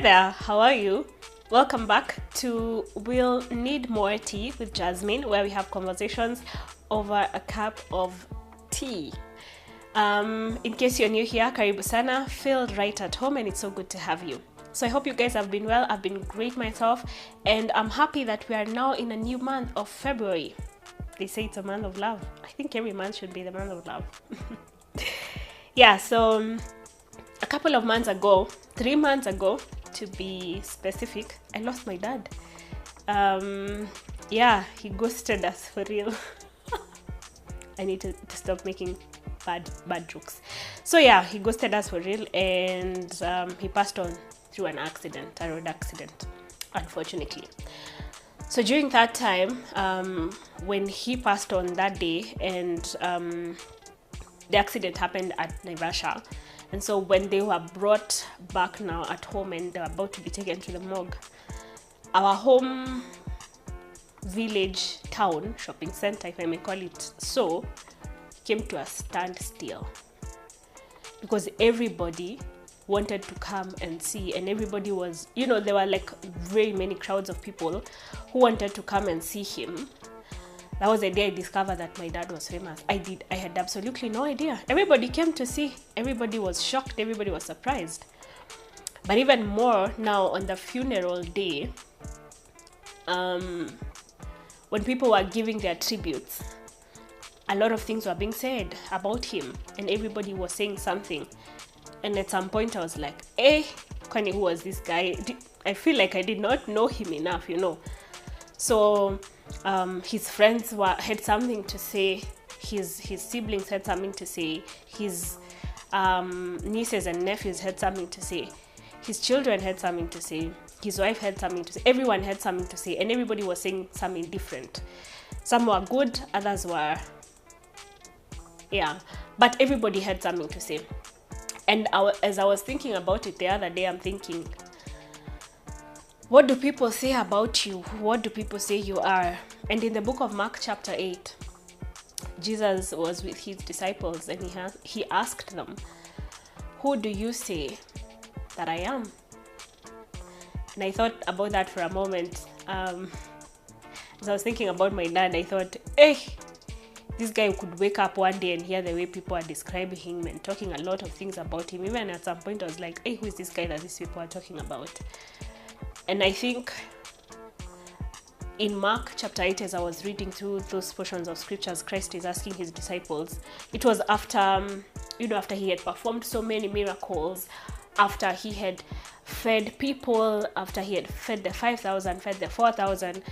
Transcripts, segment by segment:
there, how are you? Welcome back to We'll Need More Tea with Jasmine, where we have conversations over a cup of tea. In case you're new here, karibu sana, feel right at home, and it's so good to have you. So I hope you guys have been well. I've been great myself, and I'm happy that we are now in a new month of February. They say it's a month of love. I think every month should be the month of love. Yeah, so a couple of months ago, 3 months ago to be specific, I lost my dad. Yeah, he ghosted us for real. I need to stop making bad jokes. So yeah, he ghosted us for real, and he passed on through an accident, a road accident, unfortunately. So during that time, when he passed on that day, and the accident happened at Naivasha, and so when they were brought back now at home and they were about to be taken to the morgue, our home village town shopping center, if I may call it so, came to a standstill because everybody wanted to come and see, and everybody was, you know, there were like very many crowds of people who wanted to come and see him. That was the day I discovered that my dad was famous. I had absolutely no idea. Everybody came to see. Everybody was shocked. Everybody was surprised. But even more now on the funeral day, when people were giving their tributes, a lot of things were being said about him, and everybody was saying something. And at some point I was like, hey, Kwani, who was this guy? I feel like I did not know him enough, you know. So his friends had something to say, his siblings had something to say, his nieces and nephews had something to say, his children had something to say, his wife had something to say, everyone had something to say, and everybody was saying something different. Some were good, others were, yeah, but everybody had something to say. And as I was thinking about it the other day, I'm thinking, what do people say about you? What do people say you are? And in the book of Mark chapter 8, Jesus was with his disciples, and he asked them, who do you say that I am? And I thought about that for a moment. As I was thinking about my dad, I thought, hey, this guy could wake up one day and hear the way people are describing him and talking a lot of things about him. Even at some point I was like, hey, who is this guy that these people are talking about? And I think in Mark chapter 8, as I was reading through those portions of scriptures, Christ is asking his disciples. It was after, after he had performed so many miracles, after he had fed people, after he had fed the 5,000, fed the 4,000,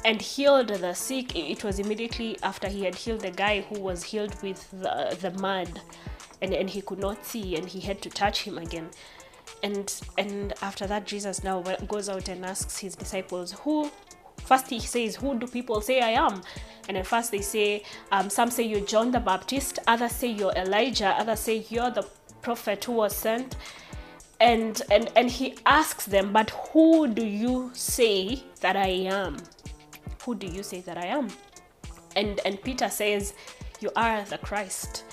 and healed the sick. It was immediately after he had healed the guy who was healed with the mud, and he could not see, and he had to touch him again. And after that, Jesus now goes out and asks his disciples, first he says, who do people say I am? And at first they say, some say you're John the Baptist, others say you're Elijah, others say you're the prophet who was sent. And he asks them, but who do you say that I am? Who do you say that I am? And Peter says, you are the Christ.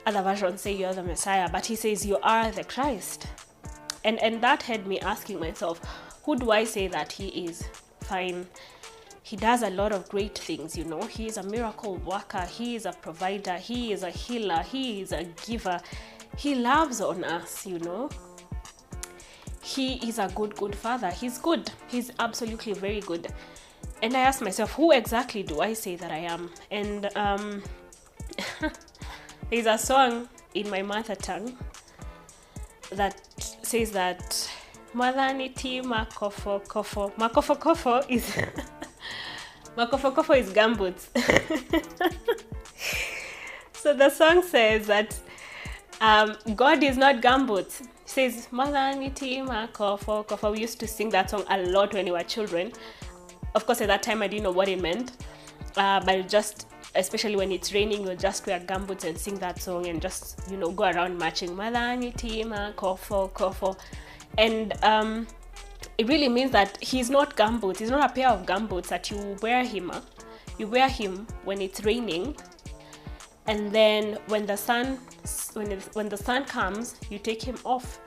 Other versions say you're the Messiah, but he says you are the Christ. And that had me asking myself, who do I say that he is? Fine. He does a lot of great things, you know. He is a miracle worker. He is a provider. He is a healer. He is a giver. He loves on us, you know. He is a good father. He's good. He's absolutely very good. And I asked myself, who exactly do I say that I am? And there's a song in my mother tongue that says that MWATHANI tea MAKOFOKOFO. MAKOFOKOFO is MAKOFOKOFO is gumboots. So the song says that God is not gumboots. It says MWATHANI tea MAKOFOKOFO. We used to sing that song a lot when we were children. Of course, at that time I didn't know what it meant, but just, especially when it's raining, you'll just wear gumboots and sing that song and just, go around marching MWATHANI tea MAKOFOKOFO. And it really means that he's not gumboots. He's not a pair of gumboots that you wear him. You wear him when it's raining, and then when the sun comes, you take him off.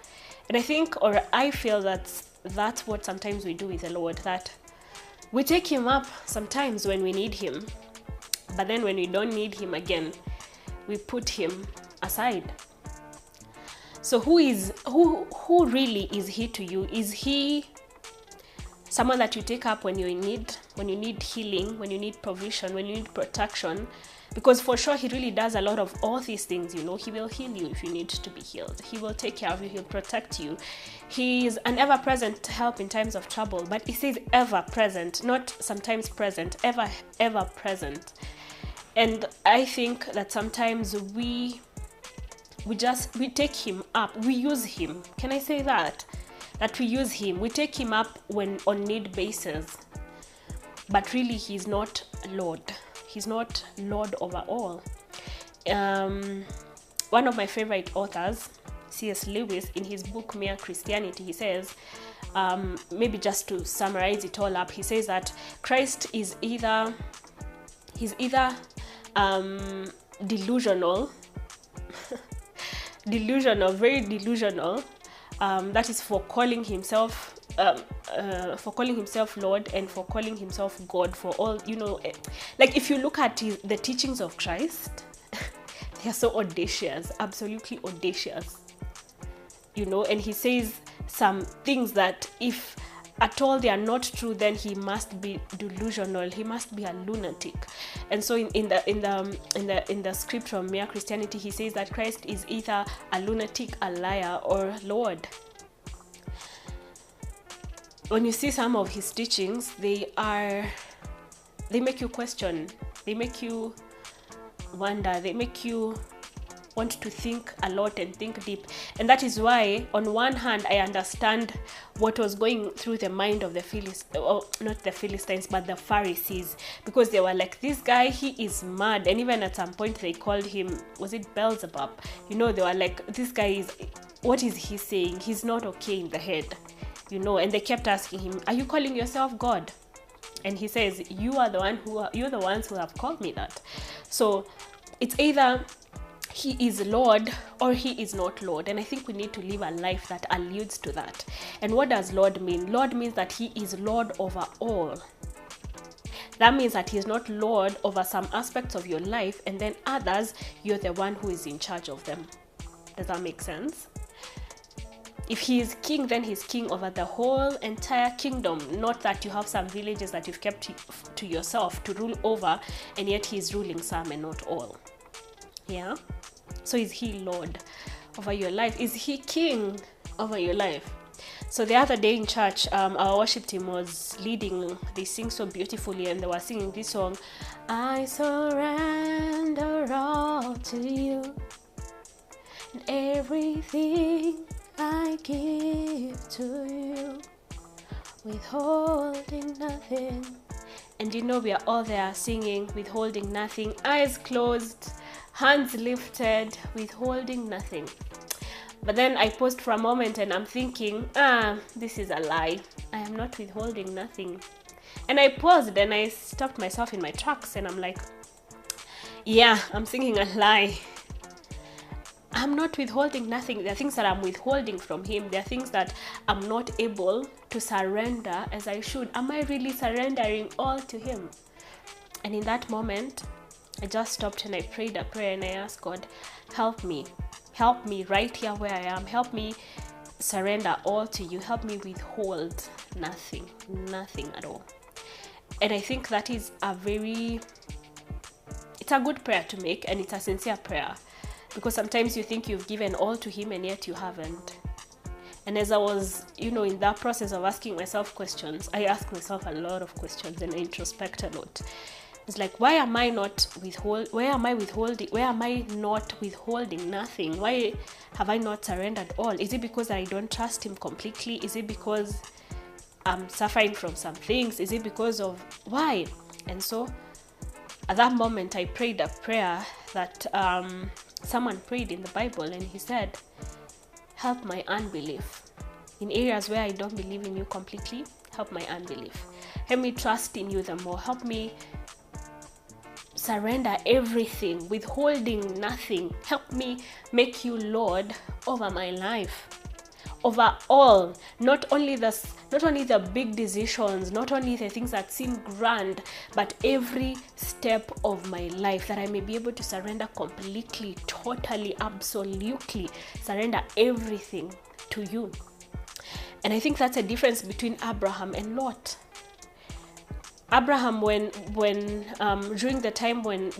And I think, or I feel that that's what sometimes we do with the Lord, that we take him up sometimes when we need him, but then when we don't need him again, we put him aside. So who really is he to you? Is he someone that you take up when you need healing, when you need provision, when you need protection? Because for sure he really does a lot of all these things. He will heal you if you need to be healed. He will take care of you. He'll protect you. He is an ever-present help in times of trouble. But it says ever-present, not sometimes present, ever present. And I think that sometimes we take him up. We use him. Can I say that? That we use him. We take him up when on need basis. But really he's not Lord. He's not Lord over all. One of my favorite authors, C.S. Lewis, in his book Mere Christianity, he says, maybe just to summarize it all up, he says that Christ is either delusional, very delusional, that is for calling himself Lord and for calling himself God, for all, like if you look at the teachings of Christ, they are so audacious, absolutely audacious, and he says some things that if at all they are not true, then he must be delusional, he must be a lunatic. And so in the script from Mere Christianity, he says that Christ is either a lunatic, a liar, or Lord. When you see some of his teachings, they make you question, they make you wonder, they make you want to think a lot and think deep. And that is why, on one hand, I understand what was going through the mind of the not the Philistines, but the Pharisees, because they were like, this guy, he is mad. And even at some point they called him, was it Beelzebub? They were like, this guy what is he saying? He's not okay in the head, and they kept asking him, are you calling yourself God? And he says, you're the ones who have called me that. So it's either he is Lord or he is not Lord. And I think we need to live a life that alludes to that. And what does Lord mean? Lord means that he is Lord over all. That means that he is not Lord over some aspects of your life, and then others, you're the one who is in charge of them. Does that make sense? If he is king, then he's king over the whole entire kingdom. Not that you have some villages that you've kept to yourself to rule over, and yet he's ruling some and not all. Yeah? So is he Lord over your life? Is he king over your life? So the other day in church, our worship team was leading. They sing so beautifully, and they were singing this song, I surrender all to you, and everything I give to you, withholding nothing. And we are all there singing, withholding nothing, eyes closed, hands lifted, withholding nothing. But then I paused for a moment and I'm thinking, this is a lie. I am not withholding nothing. And I paused and I stopped myself in my tracks and I'm like, yeah, I'm singing a lie. I'm not withholding nothing. There are things that I'm withholding from him. There are things that I'm not able to surrender as I should. Am I really surrendering all to him? And in that moment, I just stopped and I prayed a prayer and I asked God, help me. Help me right here where I am. Help me surrender all to you. Help me withhold nothing at all. And I think that is it's a good prayer to make, and it's a sincere prayer. Because sometimes you think you've given all to him and yet you haven't. And as I was, in that process of asking myself questions, I asked myself a lot of questions and I introspect a lot. It's like, why am I not withholding nothing? Why have I not surrendered all? Is it because I don't trust him completely? Is it because I'm suffering from some things? Is it because of why? And so at that moment, I prayed a prayer that someone prayed in the Bible, and he said, help my unbelief. In areas where I don't believe in you completely, help my unbelief. Help me trust in you the more. Help me surrender everything, withholding nothing. Help me make you Lord over my life. over all, not only the big decisions, not only the things that seem grand, but every step of my life, that I may be able to surrender completely, totally, absolutely, surrender everything to you. And I think that's a difference between Abraham and Lot. Abraham, when during the time when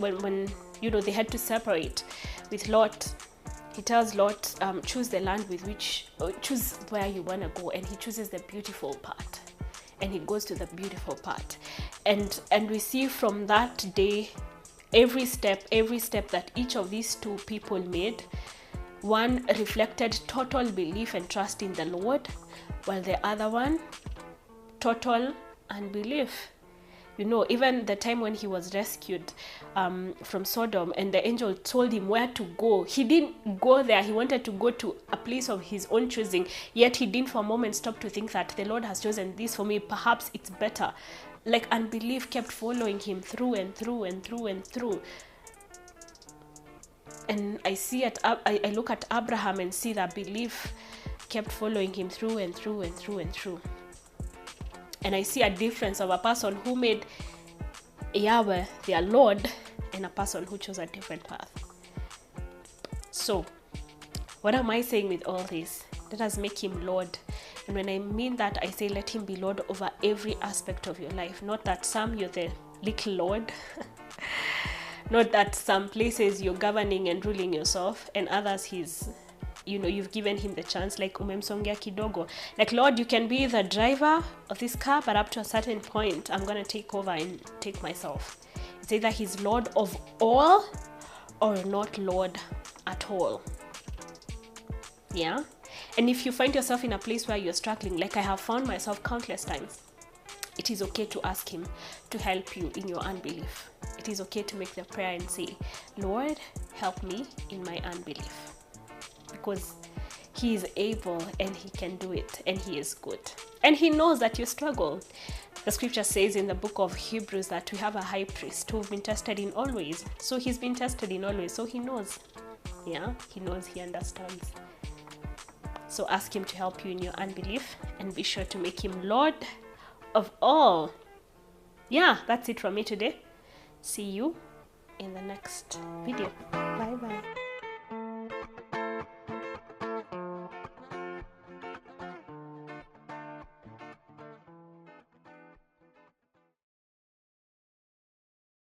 they had to separate with Lot, he tells Lot, choose the land with which, choose where you want to go, and he chooses the beautiful part, and he goes to the beautiful part. And we see from that day, every step that each of these two people made, one reflected total belief and trust in the Lord, while the other one, total unbelief. Even the time when he was rescued from Sodom, and the angel told him where to go, he didn't go there. He wanted to go to a place of his own choosing, yet he didn't for a moment stop to think that the Lord has chosen this for me. Perhaps it's better. Like, unbelief kept following him through and through and through and through. And I look at Abraham and see that belief kept following him through and through and through and through. And I see a difference of a person who made Yahweh their Lord and a person who chose a different path. So, what am I saying with all this? Let us make him Lord. And when I mean that, I say let him be Lord over every aspect of your life. Not that some you're the little Lord. Not that some places you're governing and ruling yourself, and others he's, you've given him the chance, like umemsongea kidogo. Like, Lord, you can be the driver of this car, but up to a certain point, I'm going to take over and take myself. It's either he's Lord of all or not Lord at all. Yeah? And if you find yourself in a place where you're struggling, like I have found myself countless times, it is okay to ask him to help you in your unbelief. It is okay to make the prayer and say, Lord, help me in my unbelief. Because he is able and he can do it, and he is good. And he knows that you struggle. The scripture says in the book of Hebrews that we have a high priest who've been tested in all ways. So he's been tested in all ways. So he knows. Yeah, he knows, he understands. So ask him to help you in your unbelief, and be sure to make him Lord of all. Yeah, that's it from me today. See you in the next video. Bye bye.